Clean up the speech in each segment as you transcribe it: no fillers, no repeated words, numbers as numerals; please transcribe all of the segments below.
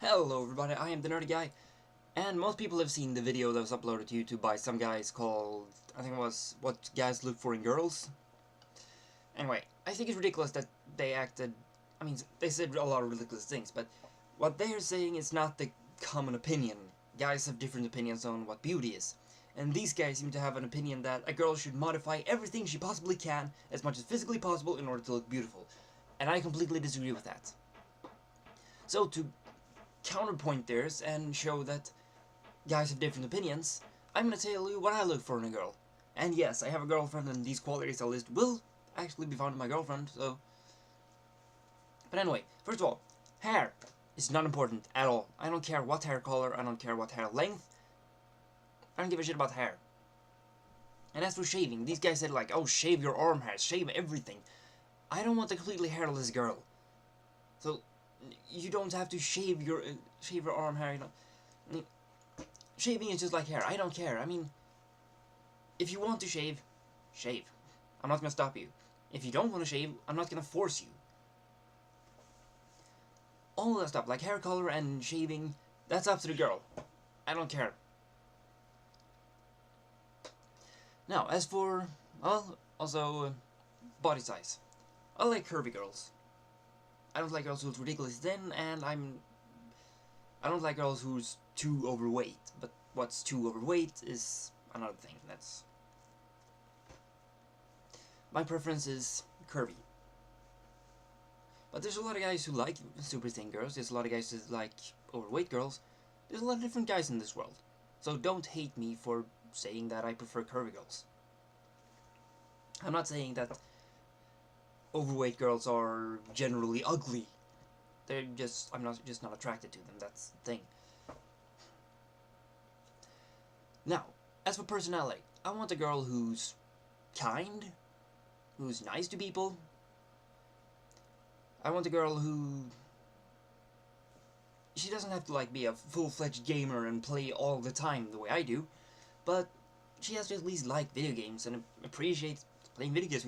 Hello everybody, I am the Nerdy Guy, and most people have seen the video that was uploaded to YouTube by some guys called, I think it was, What Guys Look For in Girls. Anyway, I think it's ridiculous that they acted, I mean, they said a lot of ridiculous things, but what they are saying is not the common opinion. Guys have different opinions on what beauty is. And these guys seem to have an opinion that a girl should modify everything she possibly can, as much as physically possible, in order to look beautiful. And I completely disagree with that. So, to counterpoint theirs and show that guys have different opinions, I'm gonna tell you what I look for in a girl. And yes, I have a girlfriend, and these qualities I list will actually be found in my girlfriend, so... But anyway, first of all, hair is not important at all. I don't care what hair color, I don't care what hair length. I don't give a shit about hair. And as for shaving, these guys said like, oh, shave your arm hairs, shave everything. I don't want a completely hairless girl. So, you don't have to shave your arm hair, you know. I mean, shaving is just like hair. I don't care. I mean, if you want to shave, shave. I'm not gonna stop you. If you don't want to shave, I'm not gonna force you. All that stuff, like hair color and shaving, that's up to the girl. I don't care. Now, as for, well, also, body size. I like curvy girls. I don't like girls who's ridiculously thin, and I don't like girls who's too overweight. But what's too overweight is another thing. That's... My preference is curvy. But there's a lot of guys who like super thin girls. There's a lot of guys who like overweight girls. There's a lot of different guys in this world. So don't hate me for saying that I prefer curvy girls. I'm not saying that overweight girls are generally ugly. They're just, I'm just not attracted to them, that's the thing. Now, as for personality, I want a girl who's kind, who's nice to people. I want a girl who... She doesn't have to like be a full-fledged gamer and play all the time the way I do, but she has to at least like video games and appreciate playing video games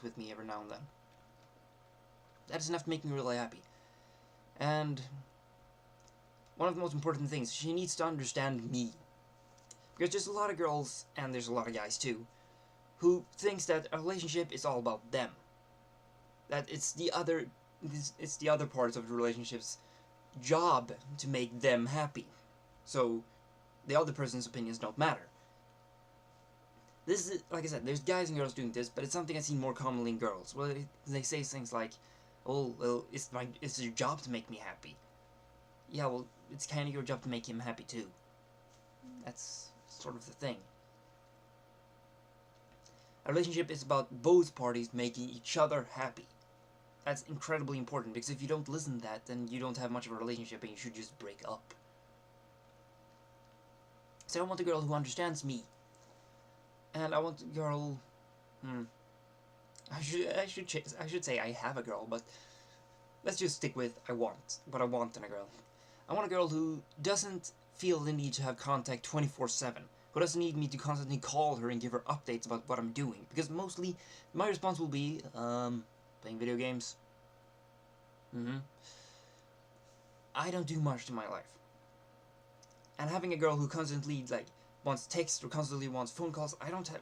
with me every now and then. That's enough to make me really happy. And one of the most important things, she needs to understand me. Because there's a lot of girls, and there's a lot of guys too, who thinks that a relationship is all about them. That it's the other parts of the relationship's job to make them happy. So the other person's opinions don't matter. This is, like I said, there's guys and girls doing this, but it's something I see more commonly in girls. Well, they say things like, oh, well, it's your job to make me happy. Yeah, well, it's kind of your job to make him happy too. That's sort of the thing. A relationship is about both parties making each other happy. That's incredibly important, because if you don't listen to that, then you don't have much of a relationship and you should just break up. So I want a girl who understands me. And I want a girl... I should say I have a girl, but let's just stick with what I want in a girl. I want a girl who doesn't feel the need to have contact 24/7, who doesn't need me to constantly call her and give her updates about what I'm doing, because mostly my response will be, playing video games. I don't do much to my life. And having a girl who constantly, like, wants text or constantly wants phone calls, I don't have...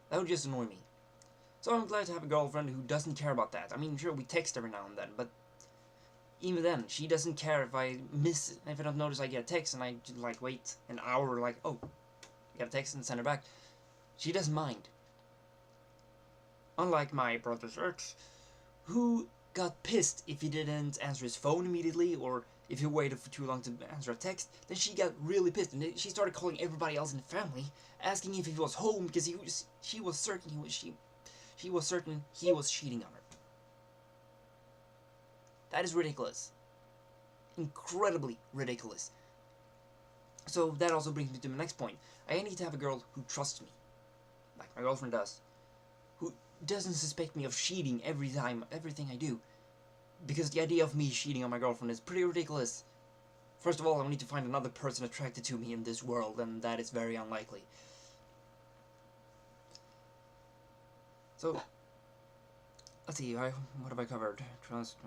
That would just annoy me. So I'm glad to have a girlfriend who doesn't care about that. I mean, sure, we text every now and then, but even then, she doesn't care if I don't notice I get a text and I, like, wait an hour, like, oh, I got a text and send her back. She doesn't mind. Unlike my brother's ex, who got pissed if he didn't answer his phone immediately, or if he waited for too long to answer a text, then she got really pissed, and she started calling everybody else in the family, asking if he was home, because she was certain he was cheating on her. That is ridiculous. Incredibly ridiculous. So that also brings me to my next point. I need to have a girl who trusts me, like my girlfriend does, who doesn't suspect me of cheating everything I do. Because the idea of me cheating on my girlfriend is pretty ridiculous. First of all, I need to find another person attracted to me in this world, and that is very unlikely. So, let's see, what have I covered? Trust.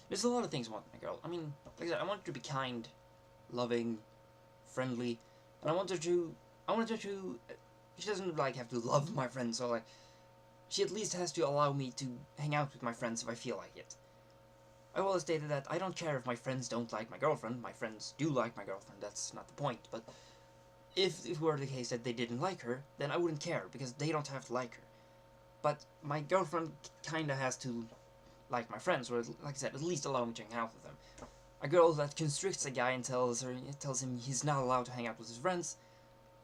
There's a lot of things I want in a girl. I mean, like I said, I want her to be kind, loving, friendly, and I want her to. She doesn't like have to love my friends, so like, she at least has to allow me to hang out with my friends if I feel like it. I always stated that I don't care if my friends don't like my girlfriend. My friends do like my girlfriend. That's not the point. But if it were the case that they didn't like her, then I wouldn't care because they don't have to like her. But my girlfriend kinda has to like my friends, or like I said, at least allow me to hang out with them. A girl that constricts a guy and tells him he's not allowed to hang out with his friends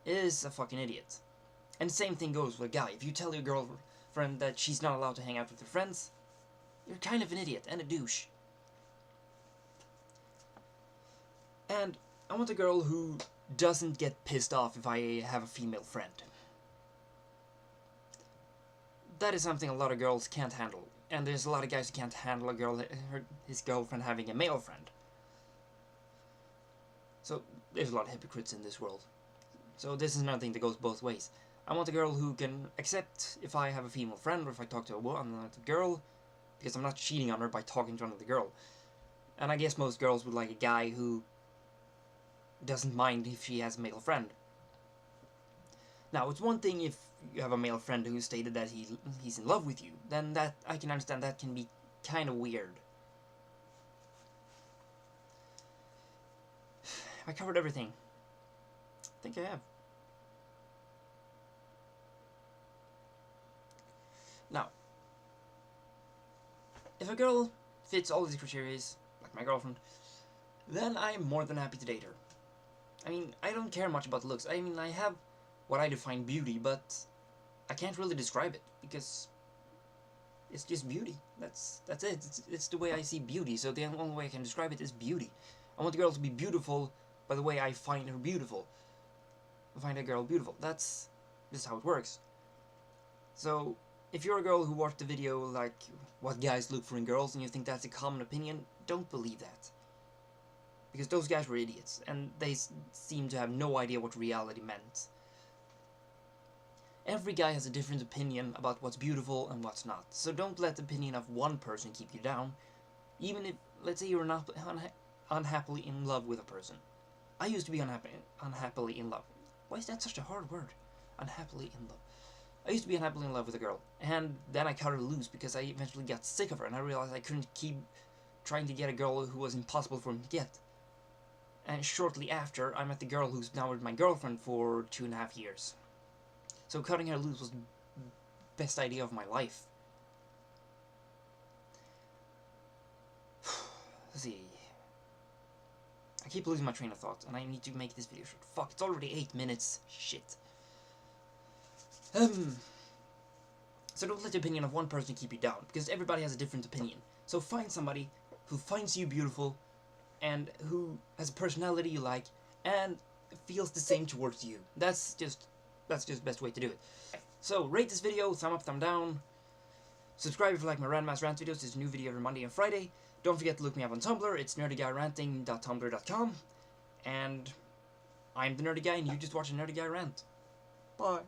is a fucking idiot. And the same thing goes with a guy. If you tell your girlfriend that she's not allowed to hang out with her friends, you're kind of an idiot and a douche. And I want a girl who doesn't get pissed off if I have a female friend. That is something a lot of girls can't handle. And there's a lot of guys who can't handle his girlfriend having a male friend. So there's a lot of hypocrites in this world. So this is another thing that goes both ways. I want a girl who can accept if I have a female friend or if I talk to another girl, because I'm not cheating on her by talking to another girl. And I guess most girls would like a guy who doesn't mind if she has a male friend. Now, it's one thing if you have a male friend who stated that he's in love with you, then that I can understand that can be kind of weird. I covered everything. I think I have. Now, if a girl fits all these criteria, like my girlfriend, then I am more than happy to date her. I mean, I don't care much about looks. I mean, I have what I define beauty, but I can't really describe it because it's just beauty. That's it. It's the way I see beauty. So the only way I can describe it is beauty. I want the girl to be beautiful by the way I find her beautiful. I find a girl beautiful. That's just how it works. So if you're a girl who watched the video like what guys look for in girls and you think that's a common opinion, don't believe that. Because those guys were idiots and they seem to have no idea what reality meant. Every guy has a different opinion about what's beautiful and what's not. So don't let the opinion of one person keep you down. Even if, let's say you're not unhappily in love with a person. I used to be unhappily in love. Why is that such a hard word? Unhappily in love. I used to be unhappily in love with a girl. And then I cut her loose because I eventually got sick of her. And I realized I couldn't keep trying to get a girl who was impossible for me to get. And shortly after, I met the girl who's now with my girlfriend for 2.5 years. So cutting her loose was the best idea of my life. Let's see. I keep losing my train of thought, and I need to make this video short. Fuck, it's already 8 minutes. Shit. So don't let the opinion of one person keep you down, because everybody has a different opinion. So find somebody who finds you beautiful, and who has a personality you like, and feels the same towards you. That's just the best way to do it. So, rate this video, thumb up, thumb down. Subscribe if you like my random ass rant videos. There's a new video every Monday and Friday. Don't forget to look me up on Tumblr. It's NerdyGuyRanting.tumblr.com. And I'm the Nerdy Guy, and you just watched a Nerdy Guy rant. Bye.